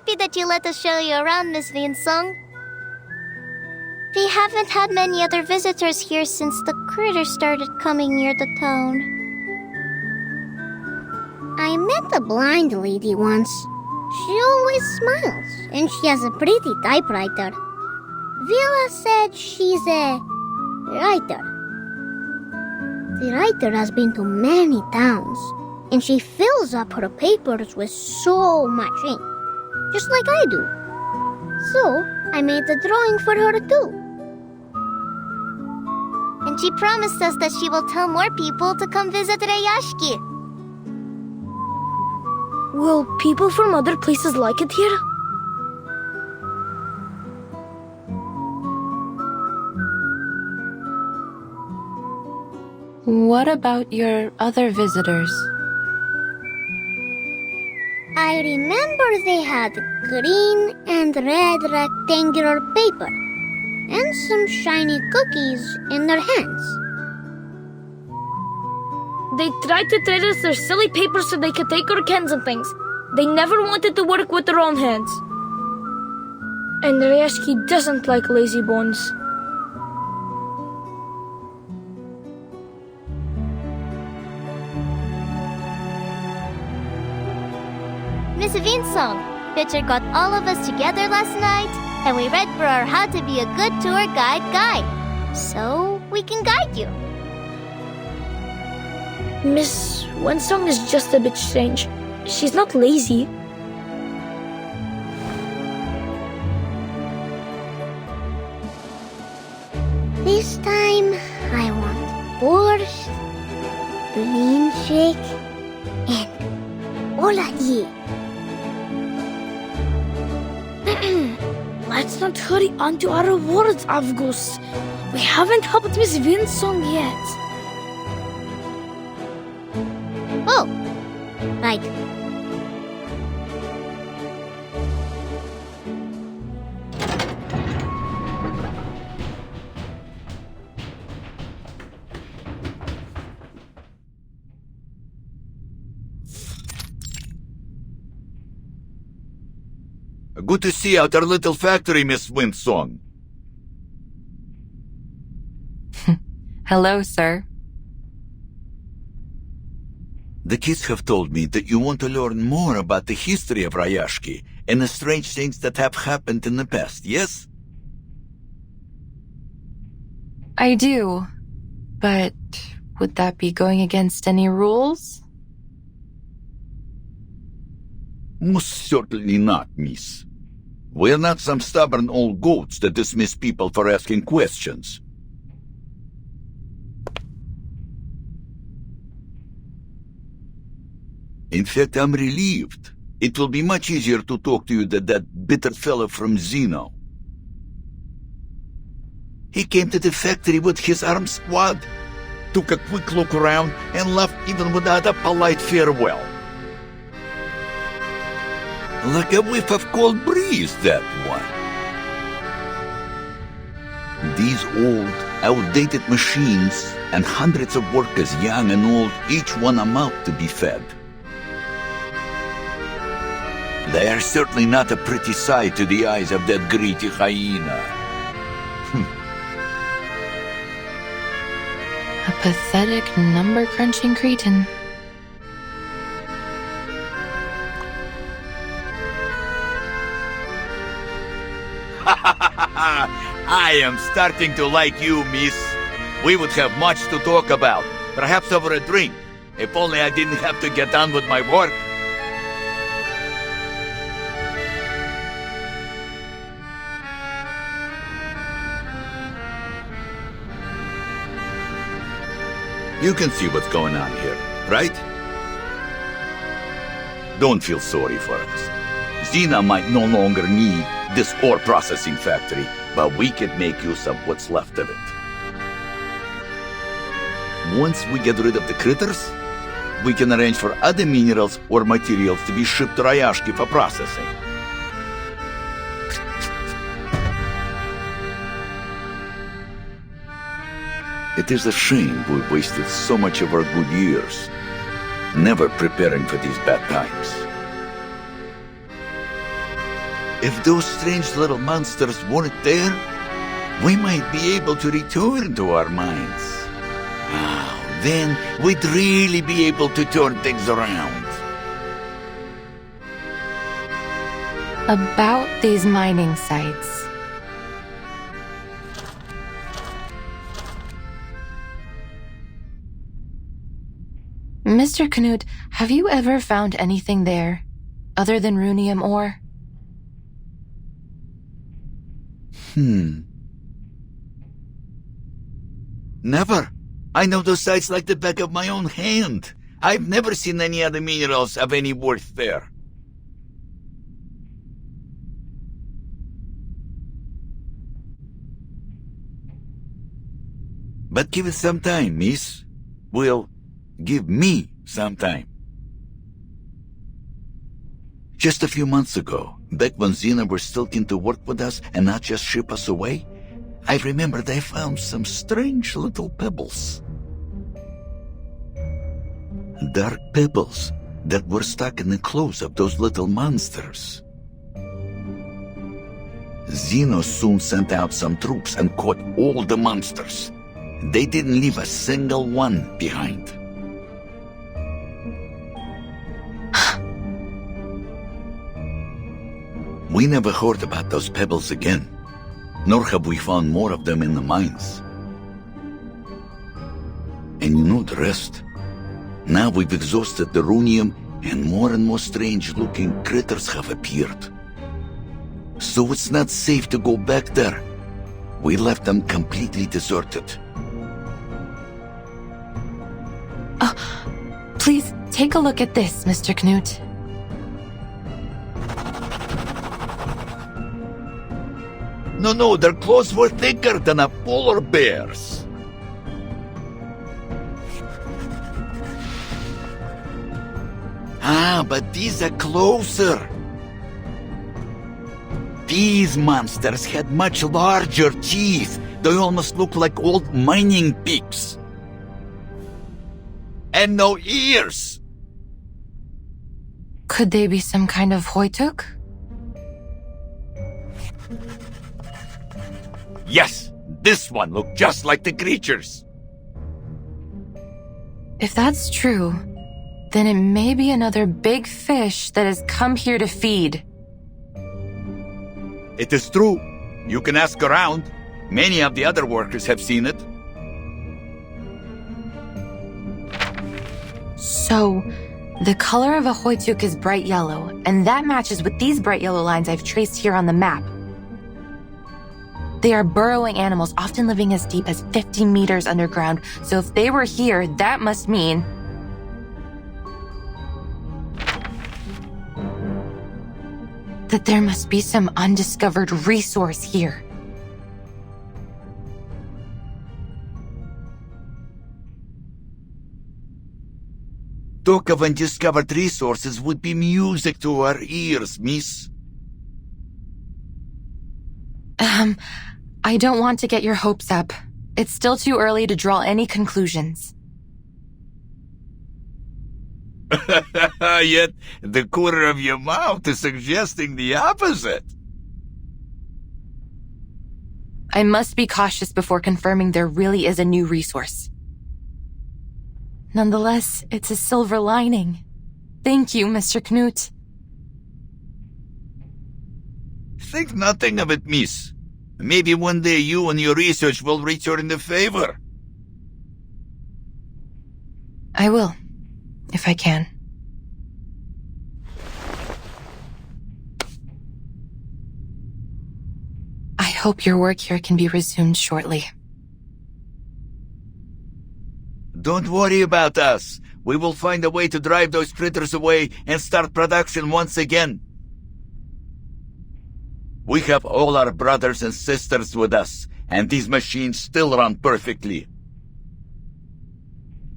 happy that you let us show you around, Miss Vinsong. We haven't had many other visitors here since the critters started coming near the town. I met a blind lady once. She always smiles, and she has a pretty typewriter. Villa said she's a writer. The writer has been to many towns, and she fills up her papers with so much ink, just like I do. So, I made a drawing for her too. And she promised us that she will tell more people to come visit Rayashki. Will people from other places like it here? What about your other visitors? I remember they had green and red rectangular paper and some shiny cookies in their hands. They tried to trade us their silly papers so they could take our cans and things. They never wanted to work with their own hands. And Ryashki doesn't like lazy bones. Miss Vinsong, Pitcher got all of us together last night, and we read for our How to Be a Good Tour Guide. So we can guide you. Miss Winsong is just a bit strange. She's not lazy. This time, I want borscht, blynshake, and oladji. Let's not hurry on to our rewards, Avgus. We haven't helped Miss Winsong yet. Oh, right. Good to see you at our little factory, Miss Winsong. Hello, sir. The kids have told me that you want to learn more about the history of Rayashki and the strange things that have happened in the past, yes? I do. But would that be going against any rules? Most certainly not, miss. We're not some stubborn old goats that dismiss people for asking questions. In fact, I'm relieved. It will be much easier to talk to you than that bitter fellow from Zeno. He came to the factory with his armed squad, took a quick look around, and left even without a polite farewell. Like a whiff of cold breeze, that one. These old, outdated machines and hundreds of workers, young and old, each one a mouth to be fed. They are certainly not a pretty sight to the eyes of that greedy hyena. A pathetic, number-crunching cretin. I am starting to like you, miss. We would have much to talk about, perhaps over a drink, if only I didn't have to get on with my work. You can see what's going on here, right? Don't feel sorry for us. Xena might no longer need this ore processing factory, but we can make use of what's left of it. Once we get rid of the critters, we can arrange for other minerals or materials to be shipped to Rayashki for processing. It is a shame we wasted so much of our good years, never preparing for these bad times. If those strange little monsters weren't there, we might be able to return to our minds. Then we'd really be able to turn things around. About these mining sites. Mr. Knut, have you ever found anything there, other than runium ore? Never. I know those sites like the back of my own hand. I've never seen any other minerals of any worth there. But give it some time, miss. Well, give me some time. Just a few months ago, back when Xena were still keen to work with us and not just ship us away, I remember they found some strange little pebbles. Dark pebbles that were stuck in the claws of those little monsters. Xeno soon sent out some troops and caught all the monsters. They didn't leave a single one behind. We never heard about those pebbles again, nor have we found more of them in the mines. And you know the rest. Now we've exhausted the runium, and more strange-looking critters have appeared. So it's not safe to go back there. We left them completely deserted. Please take a look at this, Mr. Knut. No, their claws were thicker than a polar bear's. But these are closer. These monsters had much larger teeth. They almost look like old mining picks. And no ears. Could they be some kind of Hoytuk? Yes, this one looked just like the creatures. If that's true, then it may be another big fish that has come here to feed. It is true. You can ask around. Many of the other workers have seen it. So, the color of a Hoytuk is bright yellow, and that matches with these bright yellow lines I've traced here on the map. They are burrowing animals, often living as deep as 50 meters underground, so if they were here, that must mean... that there must be some undiscovered resource here. Talk of undiscovered resources would be music to our ears, miss. I don't want to get your hopes up. It's still too early to draw any conclusions. Yet, the corner of your mouth is suggesting the opposite. I must be cautious before confirming there really is a new resource. Nonetheless, it's a silver lining. Thank you, Mr. Knut. Think nothing of it, miss. Maybe one day you and your research will return the favor. I will, if I can. I hope your work here can be resumed shortly. Don't worry about us. We will find a way to drive those critters away and start production once again. We have all our brothers and sisters with us, and these machines still run perfectly.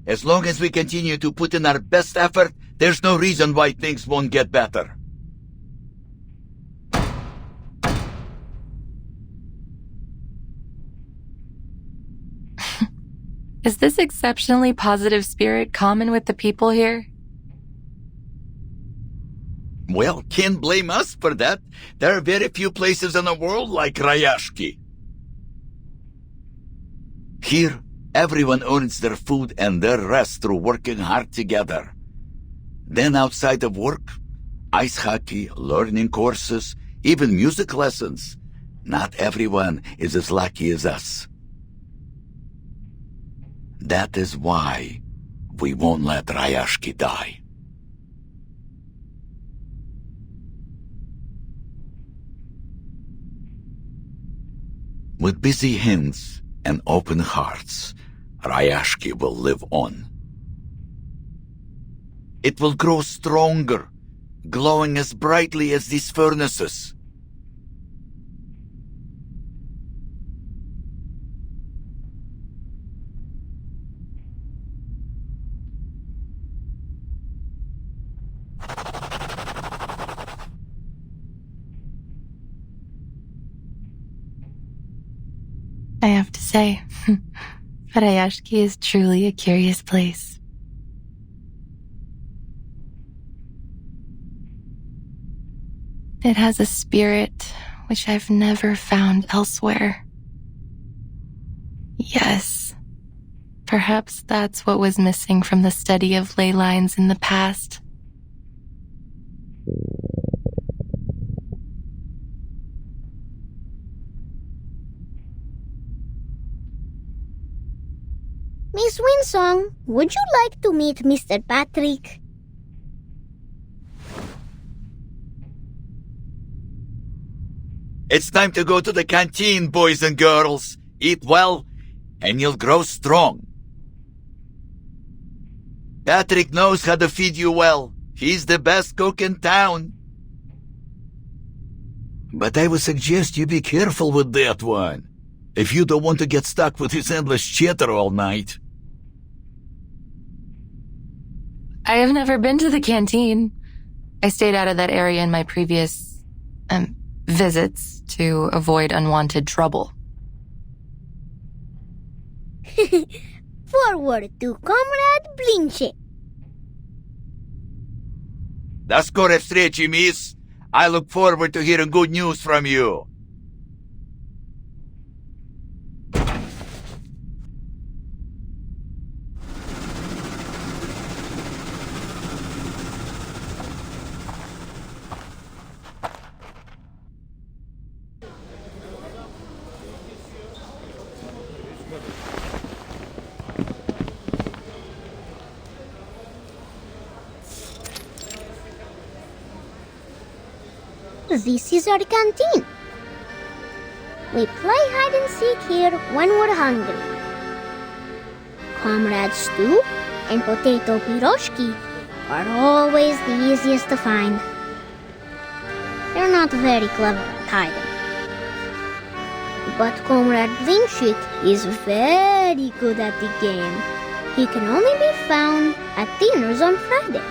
As long as we continue to put in our best effort, there's no reason why things won't get better. Is this exceptionally positive spirit common with the people here? Well, can't blame us for that. There are very few places in the world like Rayashki. Here, everyone earns their food and their rest through working hard together. Then outside of work, ice hockey, learning courses, even music lessons. Not everyone is as lucky as us. That is why we won't let Rayashki die. With busy hands and open hearts, Rayashki will live on. It will grow stronger, glowing as brightly as these furnaces. I have to say, Rayashki is truly a curious place. It has a spirit which I've never found elsewhere. Yes, perhaps that's what was missing from the study of ley lines in the past. Miss Winsong, would you like to meet Mr. Patrick? It's time to go to the canteen, boys and girls. Eat well, and you'll grow strong. Patrick knows how to feed you well. He's the best cook in town. But I would suggest you be careful with that one, if you don't want to get stuck with his endless chatter all night. I have never been to the canteen. I stayed out of that area in my previous, visits to avoid unwanted trouble. Forward to Comrade Blinche. До скорой встречи, miss. I look forward to hearing good news from you. This is our canteen. We play hide and seek here when we're hungry. Comrade stew and potato piroshki are always the easiest to find. They're not very clever at hiding. But Comrade Blinchik is very good at the game. He can only be found at dinners on Friday.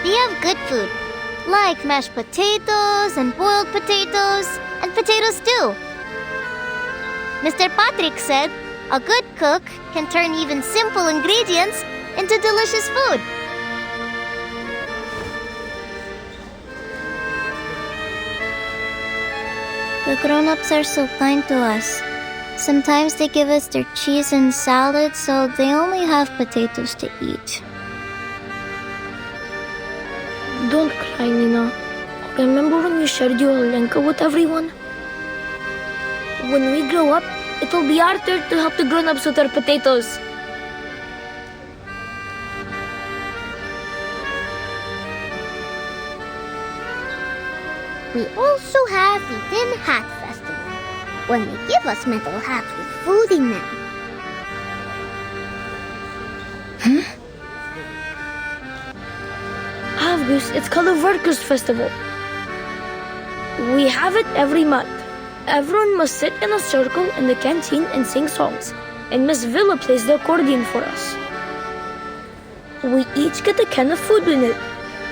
We have good food, like mashed potatoes and boiled potatoes and potato stew. Mr. Patrick said a good cook can turn even simple ingredients into delicious food. The grown-ups are so kind to us. Sometimes they give us their cheese and salad, so they only have potatoes to eat. Don't cry, Nina. Remember when you shared your Lenka with everyone? When we grow up, it'll be our turn to help the grown-ups with our potatoes. We also have the Tin Hat Festival, when they give us metal hats with food in them. Avgus, it's called a Workers' Festival. We have it every month. Everyone must sit in a circle in the canteen and sing songs, and Miss Villa plays the accordion for us. We each get a can of food in it.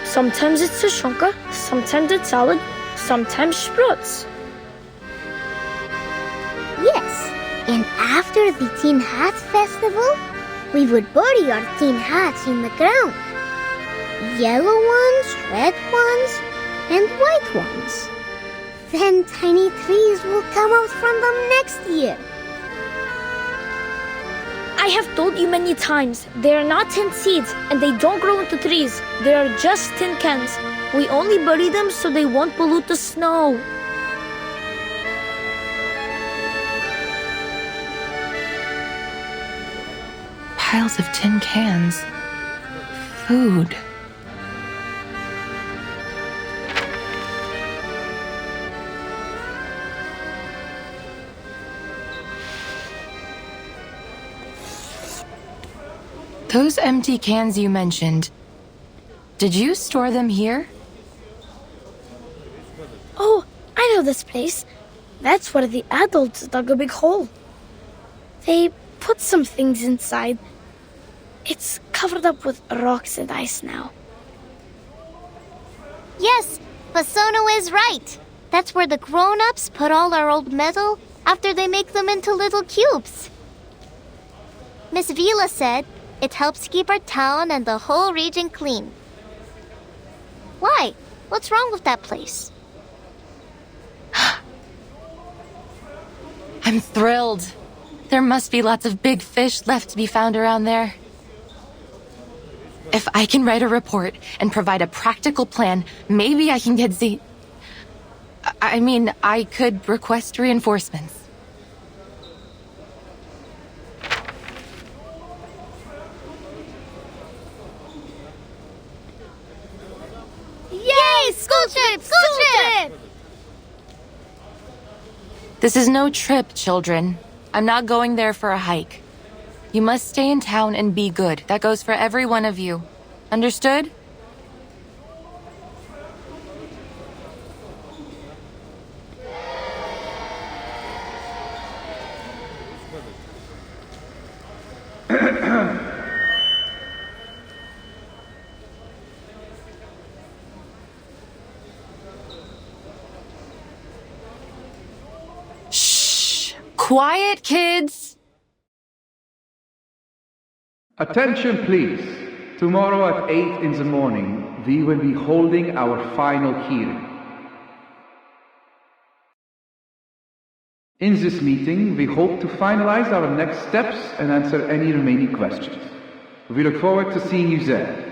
Sometimes it's sashonka, sometimes it's salad, sometimes sprouts. Yes, and after the Tin Hat Festival, we would bury our tin hats in the ground. Yellow ones, red ones, and white ones. Then tiny trees will come out from them next year. I have told you many times, they are not tin seeds and they don't grow into trees. They are just tin cans. We only bury them so they won't pollute the snow. Piles of tin cans. Food. Those empty cans you mentioned, did you store them here? Oh, I know this place. That's where the adults dug a big hole. They put some things inside. It's covered up with rocks and ice now. Yes, Fasono is right. That's where the grown-ups put all our old metal after they make them into little cubes. Miss Vila said it helps keep our town and the whole region clean. Why? What's wrong with that place? I'm thrilled. There must be lots of big fish left to be found around there. If I can write a report and provide a practical plan, maybe I can get I could request reinforcements. Yay! School trip! School trip! This is no trip, children. I'm not going there for a hike. You must stay in town and be good. That goes for every one of you. Understood? Shh! Quiet, kids! Attention, please. Tomorrow at 8 in the morning, we will be holding our final hearing. In this meeting, we hope to finalize our next steps and answer any remaining questions. We look forward to seeing you there.